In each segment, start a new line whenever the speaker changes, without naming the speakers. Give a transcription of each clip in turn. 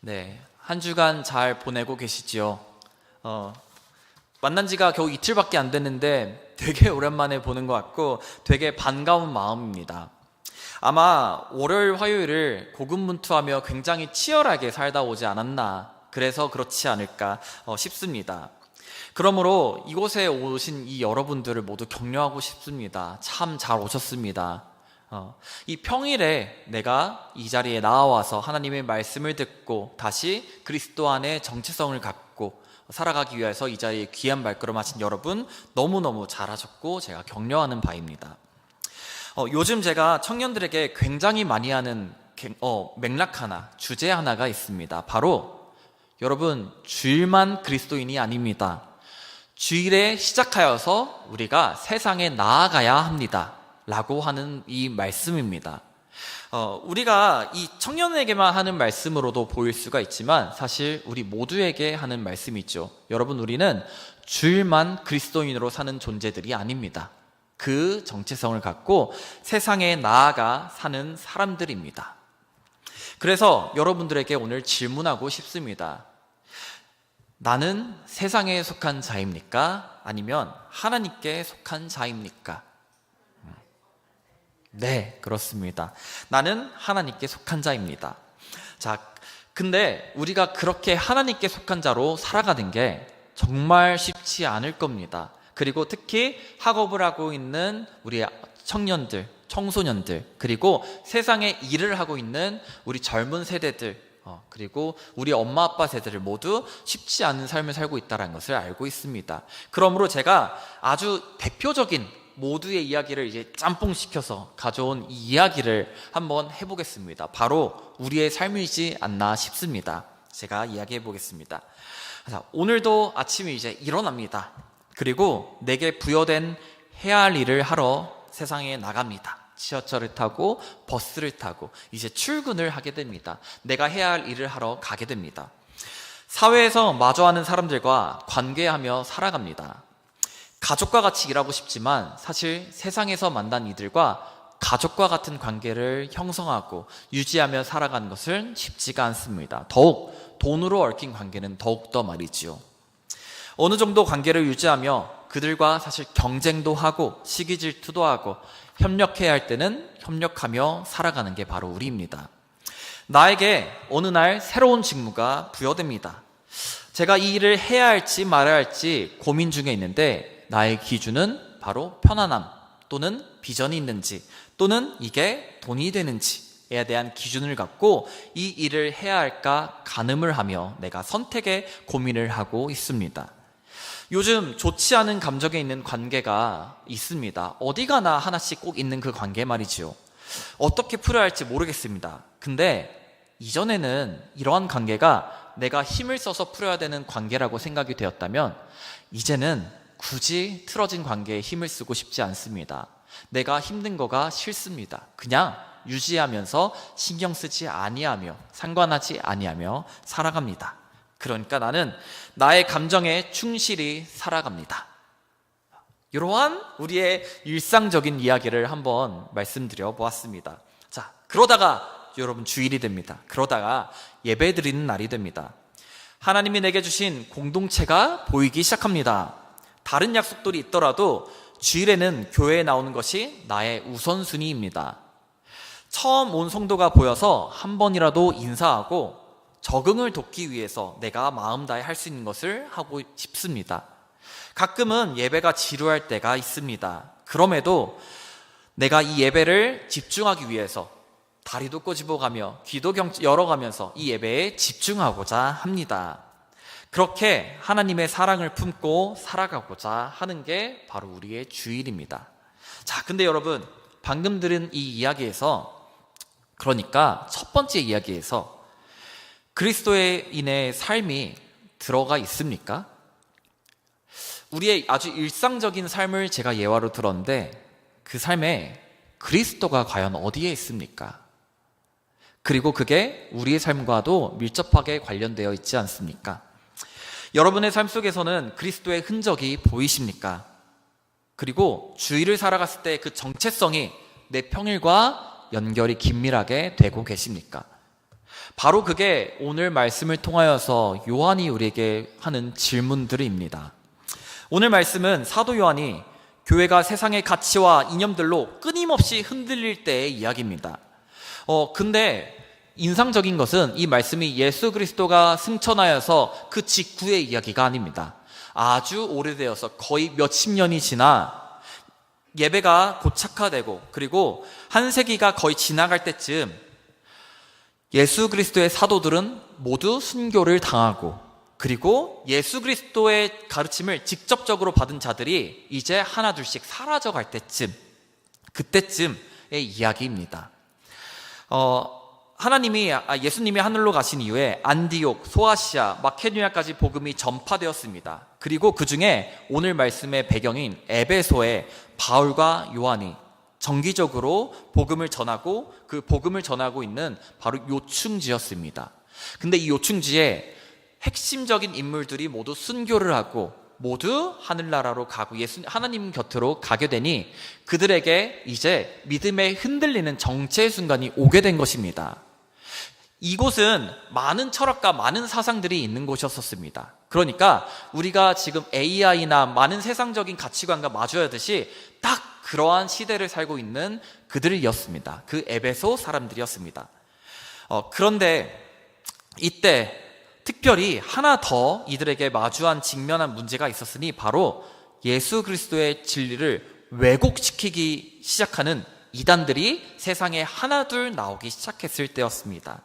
네, 한 주간 잘 보내고 계시지요? 만난 지가 겨우 이틀밖에 안 됐는데 되게 오랜만에 보는 것 같고 되게 반가운 마음입니다. 아마 월요일, 화요일을 고군분투하며 굉장히 치열하게 살다 오지 않았나, 그래서 그렇지 않을까 싶습니다. 그러므로 이곳에 오신 이 여러분들을 모두 격려하고 싶습니다. 참 잘 오셨습니다. 이 평일에 내가 이 자리에 나와서 하나님의 말씀을 듣고 다시 그리스도 안에 정체성을 갖고 살아가기 위해서 이 자리에 귀한 발걸음 하신 여러분 너무너무 잘하셨고 제가 격려하는 바입니다. 요즘 제가 청년들에게 굉장히 많이 하는 맥락 하나, 주제 하나가 있습니다. 바로 여러분, 주일만 그리스도인이 아닙니다. 주일에 시작하여서 우리가 세상에 나아가야 합니다 라고 하는 이 말씀입니다. 우리가 이 청년에게만 하는 말씀으로도 보일 수가 있지만 사실 우리 모두에게 하는 말씀이죠. 여러분, 우리는 주일만 그리스도인으로 사는 존재들이 아닙니다. 그 정체성을 갖고 세상에 나아가 사는 사람들입니다. 그래서 여러분들에게 오늘 질문하고 싶습니다. 나는 세상에 속한 자입니까? 아니면 하나님께 속한 자입니까? 네, 그렇습니다. 나는 하나님께 속한 자입니다. 자, 근데 우리가 그렇게 하나님께 속한 자로 살아가는 게 정말 쉽지 않을 겁니다. 그리고 특히 학업을 하고 있는 우리 청년들, 청소년들, 그리고 세상에 일을 하고 있는 우리 젊은 세대들, 그리고 우리 엄마 아빠 세대를 모두 쉽지 않은 삶을 살고 있다는 것을 알고 있습니다. 그러므로 제가 아주 대표적인 모두의 이야기를 이제 짬뽕시켜서 가져온 이 이야기를 한번 해보겠습니다. 바로 우리의 삶이지 않나 싶습니다. 제가 이야기해 보겠습니다. 자, 오늘도 아침에 이제 일어납니다. 그리고 내게 부여된 해야 할 일을 하러 세상에 나갑니다. 지하철을 타고 버스를 타고 이제 출근을 하게 됩니다. 내가 해야 할 일을 하러 가게 됩니다. 사회에서 마주하는 사람들과 관계하며 살아갑니다. 가족과 같이 일하고 싶지만 사실 세상에서 만난 이들과 가족과 같은 관계를 형성하고 유지하며 살아가는 것은 쉽지가 않습니다. 더욱 돈으로 얽힌 관계는 더욱더 말이지요. 어느 정도 관계를 유지하며 그들과 사실 경쟁도 하고 시기 질투도 하고 협력해야 할 때는 협력하며 살아가는 게 바로 우리입니다. 나에게 어느 날 새로운 직무가 부여됩니다. 제가 이 일을 해야 할지 말아야 할지 고민 중에 있는데 나의 기준은 바로 편안함 또는 비전이 있는지 또는 이게 돈이 되는지에 대한 기준을 갖고 이 일을 해야 할까 가늠을 하며 내가 선택에 고민을 하고 있습니다. 요즘 좋지 않은 감정에 있는 관계가 있습니다. 어디 가나 하나씩 꼭 있는 그 관계 말이지요. 어떻게 풀어야 할지 모르겠습니다. 근데 이전에는 이러한 관계가 내가 힘을 써서 풀어야 되는 관계라고 생각이 되었다면 이제는 굳이 틀어진 관계에 힘을 쓰고 싶지 않습니다. 내가 힘든 거가 싫습니다. 그냥 유지하면서 신경 쓰지 아니하며 상관하지 아니하며 살아갑니다. 그러니까 나는 나의 감정에 충실히 살아갑니다. 이러한 우리의 일상적인 이야기를 한번 말씀드려 보았습니다. 자, 그러다가 여러분 주일이 됩니다. 그러다가 예배 드리는 날이 됩니다. 하나님이 내게 주신 공동체가 보이기 시작합니다. 다른 약속들이 있더라도 주일에는 교회에 나오는 것이 나의 우선순위입니다. 처음 온 성도가 보여서 한 번이라도 인사하고 적응을 돕기 위해서 내가 마음 다해 할 수 있는 것을 하고 싶습니다. 가끔은 예배가 지루할 때가 있습니다. 그럼에도 내가 이 예배를 집중하기 위해서 다리도 꼬집어가며 귀도 열어가면서 이 예배에 집중하고자 합니다. 그렇게 하나님의 사랑을 품고 살아가고자 하는 게 바로 우리의 주일입니다. 자, 근데 여러분, 방금 들은 이 이야기에서, 그러니까 첫 번째 이야기에서 그리스도인의 삶이 들어가 있습니까? 우리의 아주 일상적인 삶을 제가 예화로 들었는데 그 삶에 그리스도가 과연 어디에 있습니까? 그리고 그게 우리의 삶과도 밀접하게 관련되어 있지 않습니까? 여러분의 삶 속에서는 그리스도의 흔적이 보이십니까? 그리고 주일을 살아갔을 때 그 정체성이 내 평일과 연결이 긴밀하게 되고 계십니까? 바로 그게 오늘 말씀을 통하여서 요한이 우리에게 하는 질문들입니다. 오늘 말씀은 사도 요한이 교회가 세상의 가치와 이념들로 끊임없이 흔들릴 때의 이야기입니다. 근데 인상적인 것은 이 말씀이 예수 그리스도가 승천하여서 그 직후의 이야기가 아닙니다. 아주 오래되어서 거의 몇십 년이 지나 예배가 고착화되고 그리고 한 세기가 거의 지나갈 때쯤 예수 그리스도의 사도들은 모두 순교를 당하고 그리고 예수 그리스도의 가르침을 직접적으로 받은 자들이 이제 하나둘씩 사라져갈 때쯤, 그때쯤의 이야기입니다. 예수님이 하늘로 가신 이후에 안디옥, 소아시아, 마케도니아까지 복음이 전파되었습니다. 그리고 그 중에 오늘 말씀의 배경인 에베소에 바울과 요한이 정기적으로 복음을 전하고 그 복음을 전하고 있는 바로 요충지였습니다. 근데 이 요충지에 핵심적인 인물들이 모두 순교를 하고 모두 하늘나라로 가고 하나님 곁으로 가게 되니 그들에게 이제 믿음에 흔들리는 정체의 순간이 오게 된 것입니다. 이곳은 많은 철학과 많은 사상들이 있는 곳이었습니다. 그러니까 우리가 지금 AI나 많은 세상적인 가치관과 마주하듯이 딱 그러한 시대를 살고 있는 그들이었습니다. 그 에베소 사람들이었습니다. 그런데 이때 특별히 하나 더 이들에게 직면한 문제가 있었으니 바로 예수 그리스도의 진리를 왜곡시키기 시작하는 이단들이 세상에 하나둘 나오기 시작했을 때였습니다.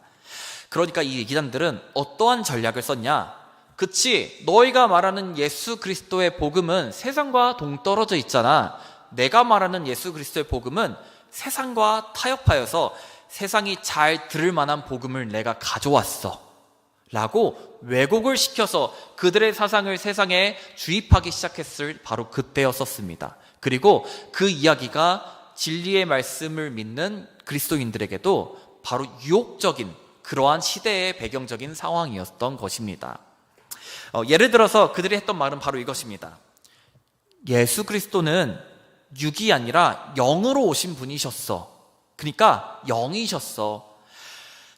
그러니까 이 이단들은 어떠한 전략을 썼냐? 그치, 너희가 말하는 예수 그리스도의 복음은 세상과 동떨어져 있잖아. 내가 말하는 예수 그리스도의 복음은 세상과 타협하여서 세상이 잘 들을 만한 복음을 내가 가져왔어 라고 왜곡을 시켜서 그들의 사상을 세상에 주입하기 시작했을 바로 그때였었습니다. 그리고 그 이야기가 진리의 말씀을 믿는 그리스도인들에게도 바로 유혹적인 그러한 시대의 배경적인 상황이었던 것입니다. 예를 들어서 그들이 했던 말은 바로 이것입니다. 예수 그리스도는 육이 아니라 영으로 오신 분이셨어. 그러니까 영이셨어.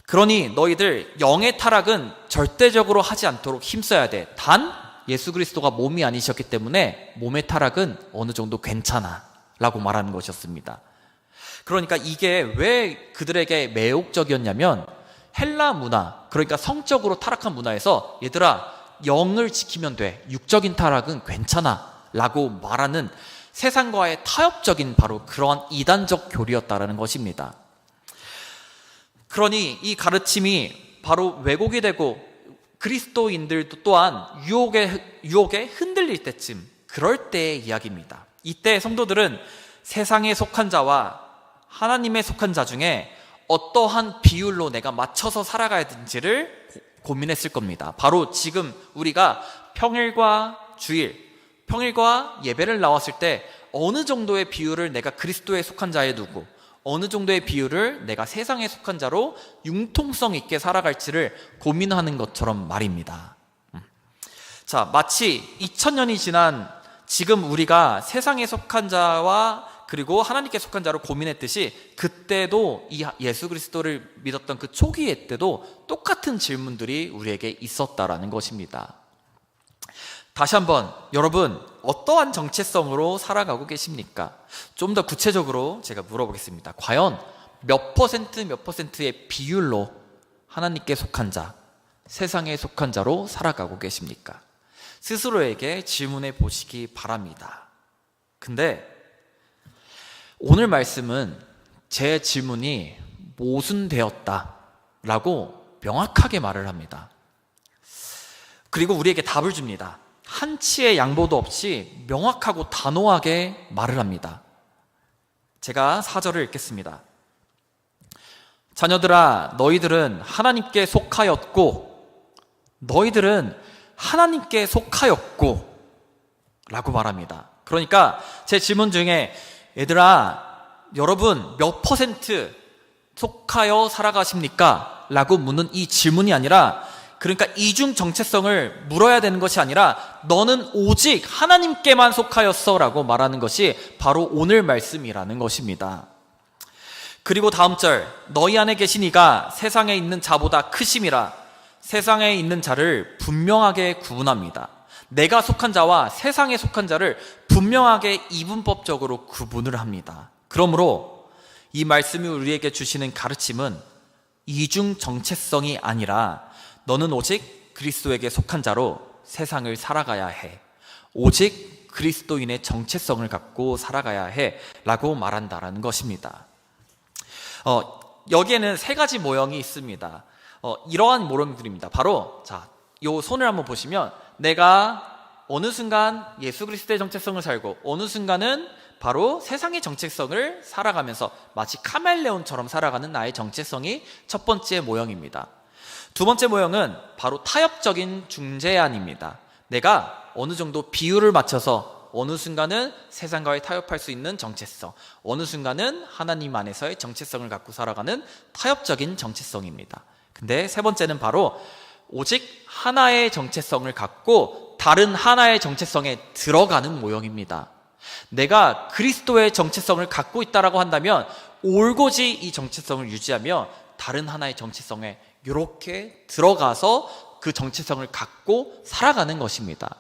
그러니 너희들 영의 타락은 절대적으로 하지 않도록 힘써야 돼. 단 예수 그리스도가 몸이 아니셨기 때문에 몸의 타락은 어느 정도 괜찮아 라고 말하는 것이었습니다. 그러니까 이게 왜 그들에게 매혹적이었냐면 헬라 문화, 그러니까 성적으로 타락한 문화에서 얘들아 영을 지키면 돼, 육적인 타락은 괜찮아 라고 말하는 세상과의 타협적인 바로 그러한 이단적 교리였다라는 것입니다. 그러니 이 가르침이 바로 왜곡이 되고 그리스도인들도 또한 유혹에 흔들릴 때쯤, 그럴 때의 이야기입니다. 이때 성도들은 세상에 속한 자와 하나님에 속한 자 중에 어떠한 비율로 내가 맞춰서 살아가야 되는지를 고민했을 겁니다. 바로 지금 우리가 평일과 예배를 나왔을 때 어느 정도의 비율을 내가 그리스도에 속한 자에 두고 어느 정도의 비율을 내가 세상에 속한 자로 융통성 있게 살아갈지를 고민하는 것처럼 말입니다. 자, 마치 2000년이 지난 지금 우리가 세상에 속한 자와 그리고 하나님께 속한 자로 고민했듯이 그때도 이 예수 그리스도를 믿었던 그 초기에 때도 똑같은 질문들이 우리에게 있었다라는 것입니다. 다시 한번 여러분 어떠한 정체성으로 살아가고 계십니까? 좀 더 구체적으로 제가 물어보겠습니다. 과연 몇 퍼센트의 비율로 하나님께 속한 자, 세상에 속한 자로 살아가고 계십니까? 스스로에게 질문해 보시기 바랍니다. 근데 오늘 말씀은 제 질문이 모순되었다 라고 명확하게 말을 합니다. 그리고 우리에게 답을 줍니다. 한치의 양보도 없이 명확하고 단호하게 말을 합니다. 제가 4절을 읽겠습니다. 자녀들아, 너희들은 하나님께 속하였고 라고 말합니다. 그러니까 제 질문 중에 얘들아, 여러분 몇 퍼센트 속하여 살아가십니까? 라고 묻는 이 질문이 아니라, 그러니까 이중 정체성을 물어야 되는 것이 아니라 너는 오직 하나님께만 속하였어 라고 말하는 것이 바로 오늘 말씀이라는 것입니다. 그리고 다음 절, 너희 안에 계신 이가 세상에 있는 자보다 크심이라. 세상에 있는 자를 분명하게 구분합니다. 내가 속한 자와 세상에 속한 자를 분명하게 이분법적으로 구분을 합니다. 그러므로 이 말씀이 우리에게 주시는 가르침은 이중 정체성이 아니라 너는 오직 그리스도에게 속한 자로 세상을 살아가야 해. 오직 그리스도인의 정체성을 갖고 살아가야 해 라고 말한다라는 것입니다. 여기에는 세 가지 모형이 있습니다. 이러한 모형들입니다. 바로 요 손을 한번 보시면 내가 어느 순간 예수 그리스도의 정체성을 살고 어느 순간은 바로 세상의 정체성을 살아가면서 마치 카멜레온처럼 살아가는 나의 정체성이 첫 번째 모형입니다. 두 번째 모형은 바로 타협적인 중재안입니다. 내가 어느 정도 비율을 맞춰서 어느 순간은 세상과의 타협할 수 있는 정체성, 어느 순간은 하나님 안에서의 정체성을 갖고 살아가는 타협적인 정체성입니다. 근데 세 번째는 바로 오직 하나의 정체성을 갖고 다른 하나의 정체성에 들어가는 모형입니다. 내가 그리스도의 정체성을 갖고 있다라고 한다면 올곧이 이 정체성을 유지하며 다른 하나의 정체성에 이렇게 들어가서 그 정체성을 갖고 살아가는 것입니다.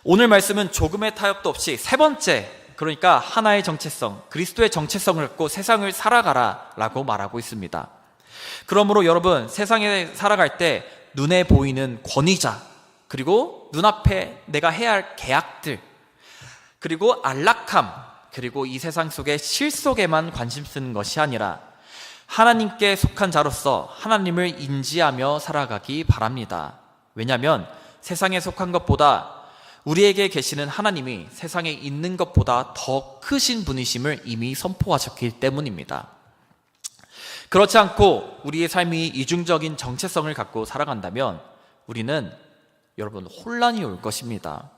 오늘 말씀은 조금의 타협도 없이 세 번째, 그러니까 하나의 정체성, 그리스도의 정체성을 갖고 세상을 살아가라 라고 말하고 있습니다. 그러므로 여러분, 세상에 살아갈 때 눈에 보이는 권위자, 그리고 눈앞에 내가 해야 할 계약들, 그리고 안락함, 그리고 이 세상 속의 실속에만 관심 쓰는 것이 아니라 하나님께 속한 자로서 하나님을 인지하며 살아가기 바랍니다. 왜냐하면 세상에 속한 것보다 우리에게 계시는 하나님이 세상에 있는 것보다 더 크신 분이심을 이미 선포하셨기 때문입니다. 그렇지 않고 우리의 삶이 이중적인 정체성을 갖고 살아간다면 우리는 여러분 혼란이 올 것입니다.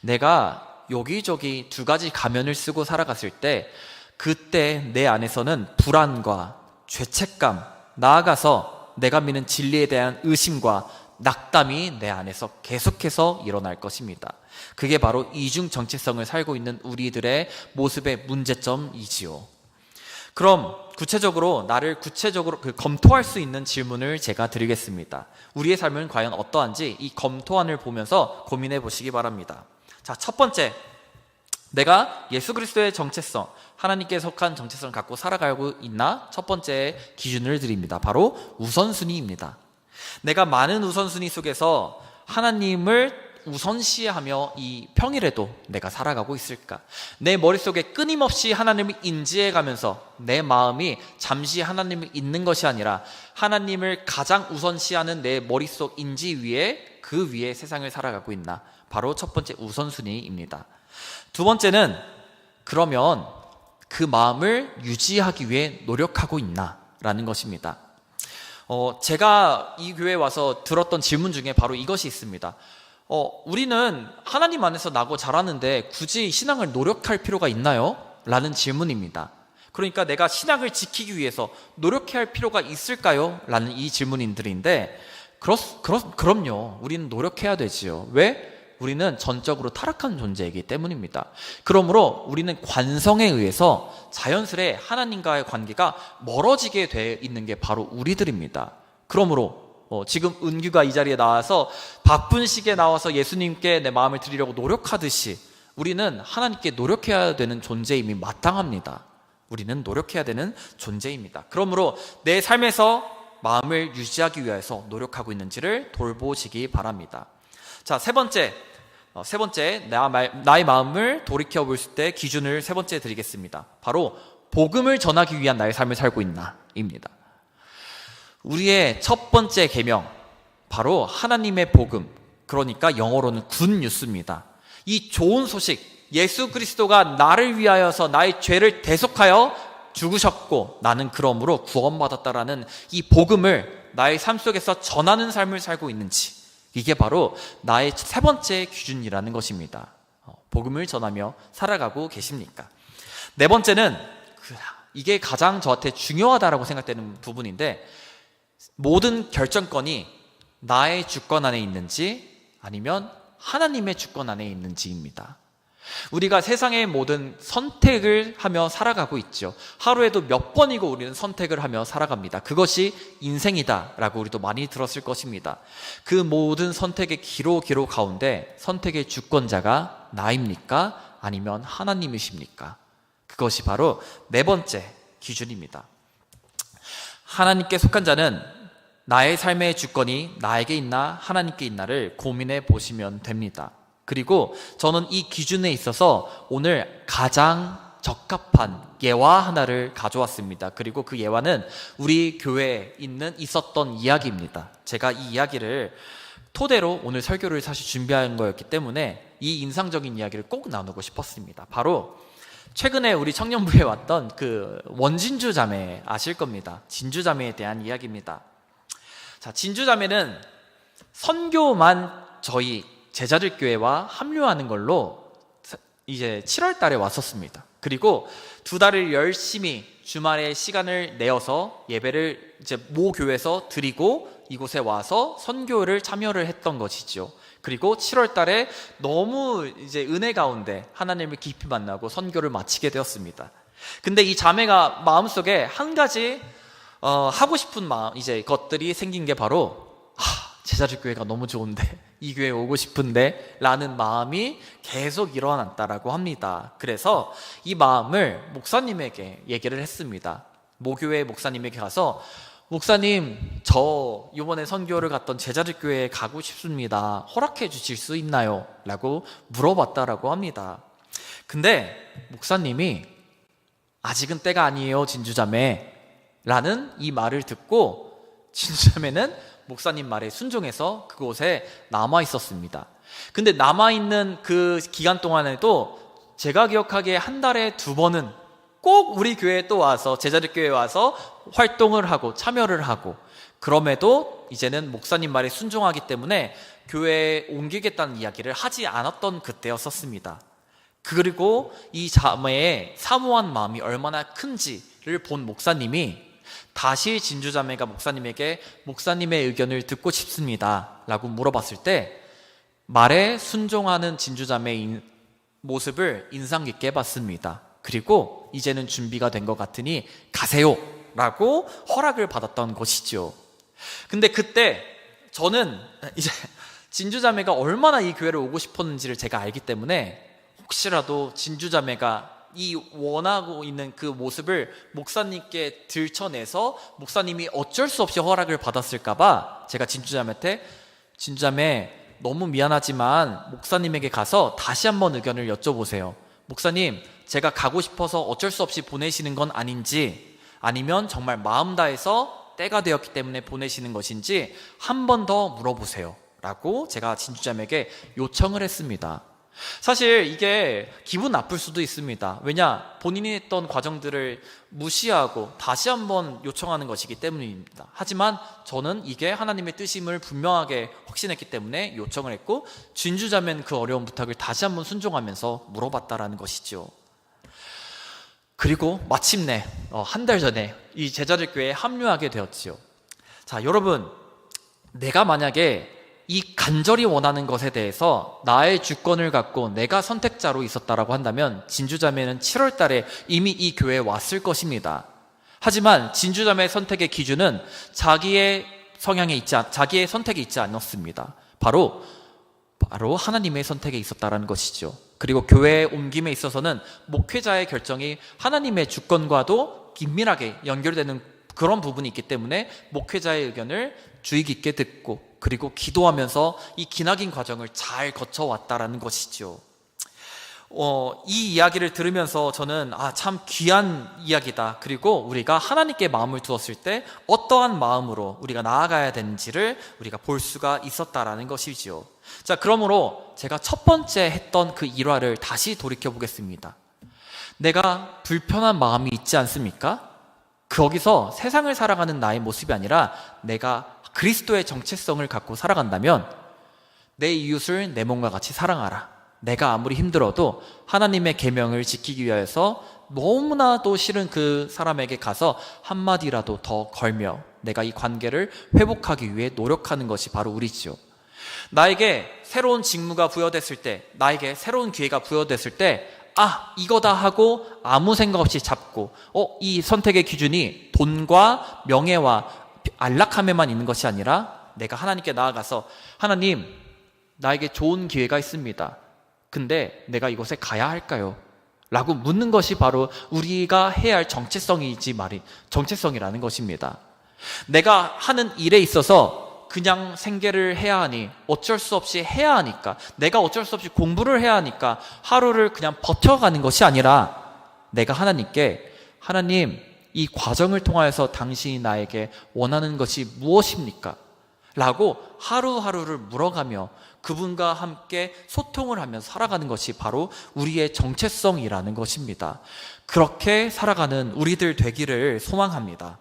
내가 여기저기 두 가지 가면을 쓰고 살아갔을 때 그때 내 안에서는 불안과 죄책감, 나아가서 내가 믿는 진리에 대한 의심과 낙담이 내 안에서 계속해서 일어날 것입니다. 그게 바로 이중 정체성을 살고 있는 우리들의 모습의 문제점이지요. 그럼 구체적으로 나를 구체적으로 검토할 수 있는 질문을 제가 드리겠습니다. 우리의 삶은 과연 어떠한지 이 검토안을 보면서 고민해 보시기 바랍니다. 자, 첫 번째, 내가 예수 그리스도의 정체성, 하나님께 속한 정체성을 갖고 살아가고 있나? 첫 번째 기준을 드립니다. 바로 우선순위입니다. 내가 많은 우선순위 속에서 하나님을 우선시하며 이 평일에도 내가 살아가고 있을까? 내 머릿속에 끊임없이 하나님을 인지해가면서 내 마음이 잠시 하나님을 잊는 것이 아니라 하나님을 가장 우선시하는 내 머릿속 인지 위에 그 위에 세상을 살아가고 있나? 바로 첫 번째 우선순위입니다. 두 번째는 그러면 그 마음을 유지하기 위해 노력하고 있나? 라는 것입니다. 제가 이 교회에 와서 들었던 질문 중에 바로 이것이 있습니다. 우리는 하나님 안에서 나고 자라는데 굳이 신앙을 노력할 필요가 있나요? 라는 질문입니다. 그러니까 내가 신앙을 지키기 위해서 노력해야 할 필요가 있을까요? 라는 이 질문인들인데 그럼요. 우리는 노력해야 되지요. 왜? 우리는 전적으로 타락한 존재이기 때문입니다. 그러므로 우리는 관성에 의해서 자연스레 하나님과의 관계가 멀어지게 돼 있는 게 바로 우리들입니다. 그러므로 지금 은규가 이 자리에 나와서 바쁜 시기에 나와서 예수님께 내 마음을 드리려고 노력하듯이 우리는 하나님께 노력해야 되는 존재임이 마땅합니다. 우리는 노력해야 되는 존재입니다. 그러므로 내 삶에서 마음을 유지하기 위해서 노력하고 있는지를 돌보시기 바랍니다. 자, 세 번째, 나의 마음을 돌이켜 볼 때 기준을 세 번째 드리겠습니다. 바로 복음을 전하기 위한 나의 삶을 살고 있나입니다. 우리의 첫 번째 계명, 바로 하나님의 복음, 그러니까 영어로는 굿뉴스입니다. 이 좋은 소식, 예수 그리스도가 나를 위하여서 나의 죄를 대속하여 죽으셨고 나는 그러므로 구원받았다라는 이 복음을 나의 삶 속에서 전하는 삶을 살고 있는지, 이게 바로 나의 세 번째 기준이라는 것입니다. 복음을 전하며 살아가고 계십니까? 네 번째는 이게 가장 저한테 중요하다라고 생각되는 부분인데, 모든 결정권이 나의 주권 안에 있는지 아니면 하나님의 주권 안에 있는지입니다. 우리가 세상의 모든 선택을 하며 살아가고 있죠. 하루에도 몇 번이고 우리는 선택을 하며 살아갑니다. 그것이 인생이다 라고 우리도 많이 들었을 것입니다. 그 모든 선택의 기로 가운데 선택의 주권자가 나입니까? 아니면 하나님이십니까? 그것이 바로 네 번째 기준입니다. 하나님께 속한 자는 나의 삶의 주권이 나에게 있나 하나님께 있나를 고민해 보시면 됩니다. 그리고 저는 이 기준에 있어서 오늘 가장 적합한 예화 하나를 가져왔습니다. 그리고 그 예화는 우리 교회에 있었던 이야기입니다. 제가 이 이야기를 토대로 오늘 설교를 사실 준비한 거였기 때문에 이 인상적인 이야기를 꼭 나누고 싶었습니다. 바로 최근에 우리 청년부에 왔던 그 원진주 자매 아실 겁니다. 진주 자매에 대한 이야기입니다. 자, 진주 자매는 선교만 저희 제자들 교회와 합류하는 걸로 이제 7월 달에 왔었습니다. 그리고 2달을 열심히 주말에 시간을 내어서 예배를 이제 모 교회에서 드리고 이곳에 와서 선교를 참여를 했던 것이죠. 그리고 7월 달에 너무 이제 은혜 가운데 하나님을 깊이 만나고 선교를 마치게 되었습니다. 근데 이 자매가 마음속에 한 가지 하고 싶은 마음, 이제 것들이 생긴 게 바로 제자들 교회가 너무 좋은데 이 교회에 오고 싶은데 라는 마음이 계속 일어났다라고 합니다. 그래서 이 마음을 목사님에게 얘기를 했습니다. 모교회 목사님에게 가서 목사님, 저 이번에 선교를 갔던 제자들 교회에 가고 싶습니다. 허락해 주실 수 있나요? 라고 물어봤다라고 합니다. 근데 목사님이 아직은 때가 아니에요, 진주자매 라는 이 말을 듣고 진주자매는 목사님 말에 순종해서 그곳에 남아 있었습니다. 근데 남아있는 그 기간 동안에도 제가 기억하기에 한 달에 2번은 꼭 우리 교회에 또 와서 제자들 교회에 와서 활동을 하고 참여를 하고, 그럼에도 이제는 목사님 말에 순종하기 때문에 교회에 옮기겠다는 이야기를 하지 않았던 그때였었습니다. 그리고 이 자매의 사모한 마음이 얼마나 큰지를 본 목사님이 다시 진주자매가 목사님에게 목사님의 의견을 듣고 싶습니다 라고 물어봤을 때 말에 순종하는 진주자매의 모습을 인상 깊게 봤습니다. 그리고 이제는 준비가 된 것 같으니 가세요 라고 허락을 받았던 것이죠. 근데 그때 저는 이제 진주자매가 얼마나 이 교회를 오고 싶었는지를 제가 알기 때문에 혹시라도 진주자매가 이 원하고 있는 그 모습을 목사님께 들춰내서 목사님이 어쩔 수 없이 허락을 받았을까봐 제가 진주자매한테 진주자매 너무 미안하지만 목사님에게 가서 다시 한번 의견을 여쭤보세요. 목사님, 제가 가고 싶어서 어쩔 수 없이 보내시는 건 아닌지, 아니면 정말 마음 다해서 때가 되었기 때문에 보내시는 것인지 한 번 더 물어보세요 라고 제가 진주자매에게 요청을 했습니다. 사실 이게 기분 나쁠 수도 있습니다. 왜냐, 본인이 했던 과정들을 무시하고 다시 한번 요청하는 것이기 때문입니다. 하지만 저는 이게 하나님의 뜻임을 분명하게 확신했기 때문에 요청을 했고, 진주자매는 그 어려운 부탁을 다시 한번 순종하면서 물어봤다라는 것이죠. 그리고 마침내 한 달 전에 이 제자들 교회에 합류하게 되었지요. 자, 여러분, 내가 만약에 이 간절히 원하는 것에 대해서 나의 주권을 갖고 내가 선택자로 있었다라고 한다면 진주자매는 7월 달에 이미 이 교회에 왔을 것입니다. 하지만 진주자매의 선택의 기준은 자기의 자기의 선택에 있지 않았습니다. 바로 하나님의 선택에 있었다라는 것이죠. 그리고 교회에 옮김에 있어서는 목회자의 결정이 하나님의 주권과도 긴밀하게 연결되는 그런 부분이 있기 때문에 목회자의 의견을 주의 깊게 듣고 그리고 기도하면서 이 기나긴 과정을 잘 거쳐왔다라는 것이죠. 이 이야기를 들으면서 저는 참 귀한 이야기다. 그리고 우리가 하나님께 마음을 두었을 때 어떠한 마음으로 우리가 나아가야 되는지를 우리가 볼 수가 있었다라는 것이지요. 자, 그러므로 제가 첫 번째 했던 그 일화를 다시 돌이켜 보겠습니다. 내가 불편한 마음이 있지 않습니까? 거기서 세상을 살아가는 나의 모습이 아니라 내가 그리스도의 정체성을 갖고 살아간다면 내 이웃을 내 몸과 같이 사랑하라. 내가 아무리 힘들어도 하나님의 계명을 지키기 위해서 너무나도 싫은 그 사람에게 가서 한마디라도 더 걸며 내가 이 관계를 회복하기 위해 노력하는 것이 바로 우리지요. 나에게 새로운 직무가 부여됐을 때, 나에게 새로운 기회가 부여됐을 때, 이거다 하고 아무 생각 없이 잡고, 이 선택의 기준이 돈과 명예와 안락함에만 있는 것이 아니라 내가 하나님께 나아가서, 하나님, 나에게 좋은 기회가 있습니다. 근데 내가 이곳에 가야 할까요? 라고 묻는 것이 바로 우리가 해야 할 정체성이라는 것입니다. 내가 하는 일에 있어서 그냥 생계를 해야 하니, 어쩔 수 없이 해야 하니까, 내가 어쩔 수 없이 공부를 해야 하니까 하루를 그냥 버텨가는 것이 아니라, 내가 하나님께, 하나님, 이 과정을 통하여서 당신이 나에게 원하는 것이 무엇입니까? 라고 하루하루를 물어가며 그분과 함께 소통을 하며 살아가는 것이 바로 우리의 정체성이라는 것입니다. 그렇게 살아가는 우리들 되기를 소망합니다.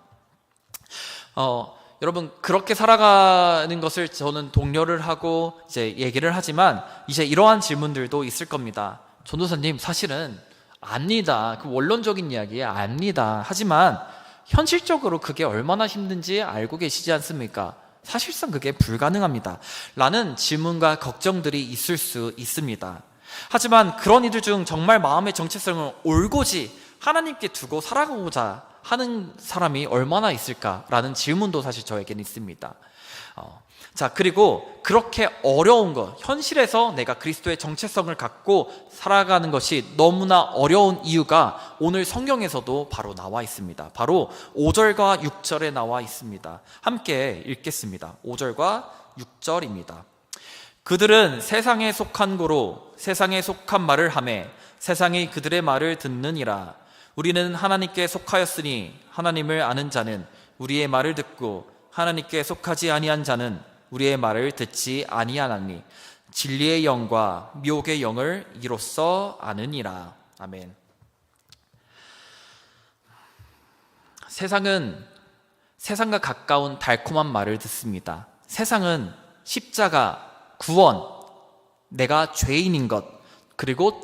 여러분, 그렇게 살아가는 것을 저는 독려를 하고 이제 얘기를 하지만, 이제 이러한 질문들도 있을 겁니다. 전도사님, 사실은 압니다. 그 원론적인 이야기 압니다. 하지만 현실적으로 그게 얼마나 힘든지 알고 계시지 않습니까? 사실상 그게 불가능합니다. 라는 질문과 걱정들이 있을 수 있습니다. 하지만 그런 이들 중 정말 마음의 정체성을 올곧이 하나님께 두고 살아가고자 하는 사람이 얼마나 있을까라는 질문도 사실 저에게는 있습니다. 그리고 그렇게 어려운 것, 현실에서 내가 그리스도의 정체성을 갖고 살아가는 것이 너무나 어려운 이유가 오늘 성경에서도 바로 나와 있습니다. 바로 5절과 6절에 나와 있습니다. 함께 읽겠습니다. 5절과 6절입니다. 그들은 세상에 속한 고로 세상에 속한 말을 하매 세상이 그들의 말을 듣느니라. 우리는 하나님께 속하였으니 하나님을 아는 자는 우리의 말을 듣고 하나님께 속하지 아니한 자는 우리의 말을 듣지 아니하나니 진리의 영과 미혹의 영을 이로써 아느니라. 아멘. 세상은 세상과 가까운 달콤한 말을 듣습니다. 세상은 십자가, 구원, 내가 죄인인 것, 그리고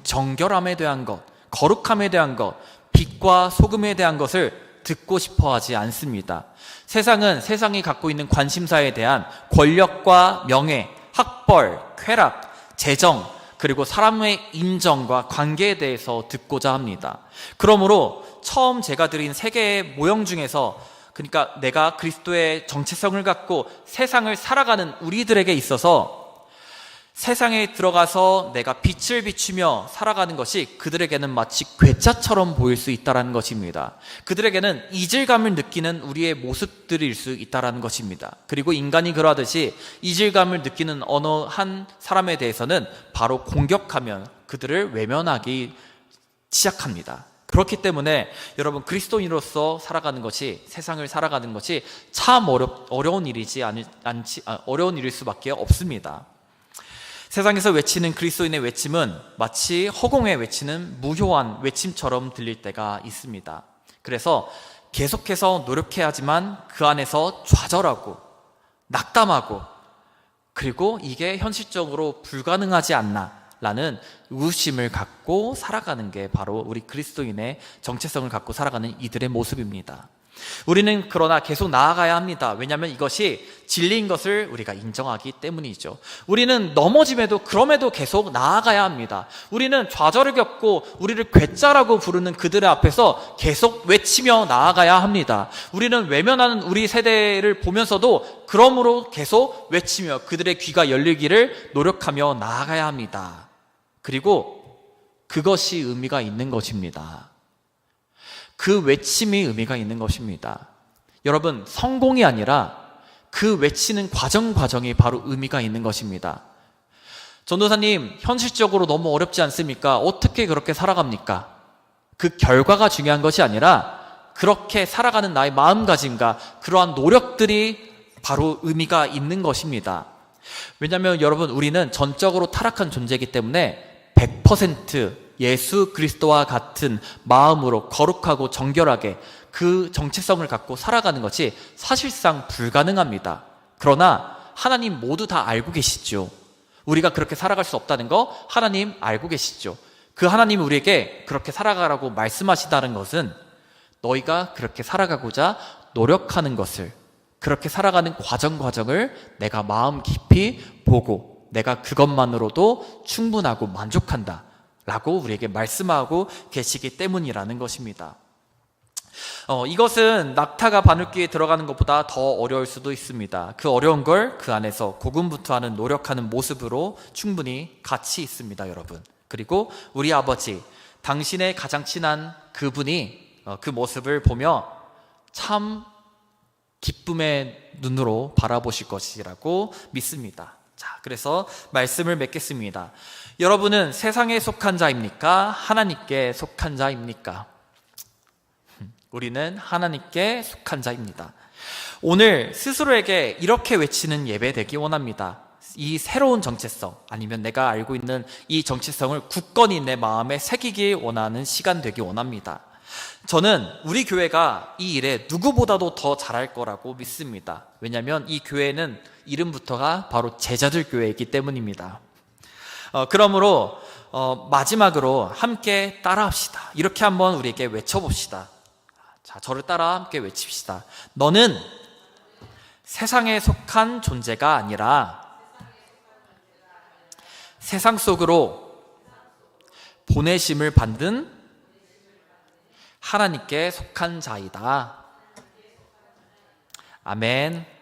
정결함에 대한 것, 거룩함에 대한 것, 빛과 소금에 대한 것을 듣고 싶어 하지 않습니다. 세상은 세상이 갖고 있는 관심사에 대한 권력과 명예, 학벌, 쾌락, 재정, 그리고 사람의 인정과 관계에 대해서 듣고자 합니다. 그러므로 처음 제가 드린 세 개의 모형 중에서, 그러니까 내가 그리스도의 정체성을 갖고 세상을 살아가는 우리들에게 있어서 세상에 들어가서 내가 빛을 비추며 살아가는 것이 그들에게는 마치 괴짜처럼 보일 수 있다는 것입니다. 그들에게는 이질감을 느끼는 우리의 모습들일 수 있다는 것입니다. 그리고 인간이 그러하듯이 이질감을 느끼는 어느 한 사람에 대해서는 바로 공격하면 그들을 외면하기 시작합니다. 그렇기 때문에 여러분, 그리스도인으로서 살아가는 것이, 세상을 살아가는 것이 참 어려운 어려운 일일 수밖에 없습니다. 세상에서 외치는 그리스도인의 외침은 마치 허공에 외치는 무효한 외침처럼 들릴 때가 있습니다. 그래서 계속해서 노력해야 하지만 그 안에서 좌절하고 낙담하고, 그리고 이게 현실적으로 불가능하지 않나 라는 의구심을 갖고 살아가는 게 바로 우리 그리스도인의 정체성을 갖고 살아가는 이들의 모습입니다. 우리는 그러나 계속 나아가야 합니다. 왜냐하면 이것이 진리인 것을 우리가 인정하기 때문이죠. 우리는 넘어짐에도 그럼에도 계속 나아가야 합니다. 우리는 좌절을 겪고 우리를 괴짜라고 부르는 그들의 앞에서 계속 외치며 나아가야 합니다. 우리는 외면하는 우리 세대를 보면서도 그러므로 계속 외치며 그들의 귀가 열리기를 노력하며 나아가야 합니다. 그리고 그것이 의미가 있는 것입니다. 그 외침이 의미가 있는 것입니다. 여러분, 성공이 아니라 그 외치는 과정이 바로 의미가 있는 것입니다. 전도사님, 현실적으로 너무 어렵지 않습니까? 어떻게 그렇게 살아갑니까? 그 결과가 중요한 것이 아니라 그렇게 살아가는 나의 마음가짐과 그러한 노력들이 바로 의미가 있는 것입니다. 왜냐하면 여러분, 우리는 전적으로 타락한 존재이기 때문에 100% 예수 그리스도와 같은 마음으로 거룩하고 정결하게 그 정체성을 갖고 살아가는 것이 사실상 불가능합니다. 그러나 하나님 모두 다 알고 계시죠. 우리가 그렇게 살아갈 수 없다는 거 하나님 알고 계시죠. 그 하나님이 우리에게 그렇게 살아가라고 말씀하시다는 것은 너희가 그렇게 살아가고자 노력하는 것을, 그렇게 살아가는 과정을 내가 마음 깊이 보고 내가 그것만으로도 충분하고 만족한다 라고 우리에게 말씀하고 계시기 때문이라는 것입니다. 이것은 낙타가 바늘귀에 들어가는 것보다 더 어려울 수도 있습니다. 그 어려운 걸 그 안에서 고군분투하는 노력하는 모습으로 충분히 가치 있습니다, 여러분. 그리고 우리 아버지, 당신의 가장 친한 그분이 그 모습을 보며 참 기쁨의 눈으로 바라보실 것이라고 믿습니다. 자, 그래서 말씀을 맺겠습니다. 여러분은 세상에 속한 자입니까? 하나님께 속한 자입니까? 우리는 하나님께 속한 자입니다. 오늘 스스로에게 이렇게 외치는 예배 되기 원합니다. 이 새로운 정체성, 아니면 내가 알고 있는 이 정체성을 굳건히 내 마음에 새기기 원하는 시간 되기 원합니다. 저는 우리 교회가 이 일에 누구보다도 더 잘할 거라고 믿습니다. 왜냐하면 이 교회는 이름부터가 바로 제자들 교회이기 때문입니다. 그러므로 마지막으로 함께 따라합시다. 이렇게 한번 우리에게 외쳐봅시다. 자, 저를 따라 함께 외칩시다. 너는 세상에 속한 존재가 아니라 세상 속으로 보내심을 받은 하나님께 속한 자이다. 아멘.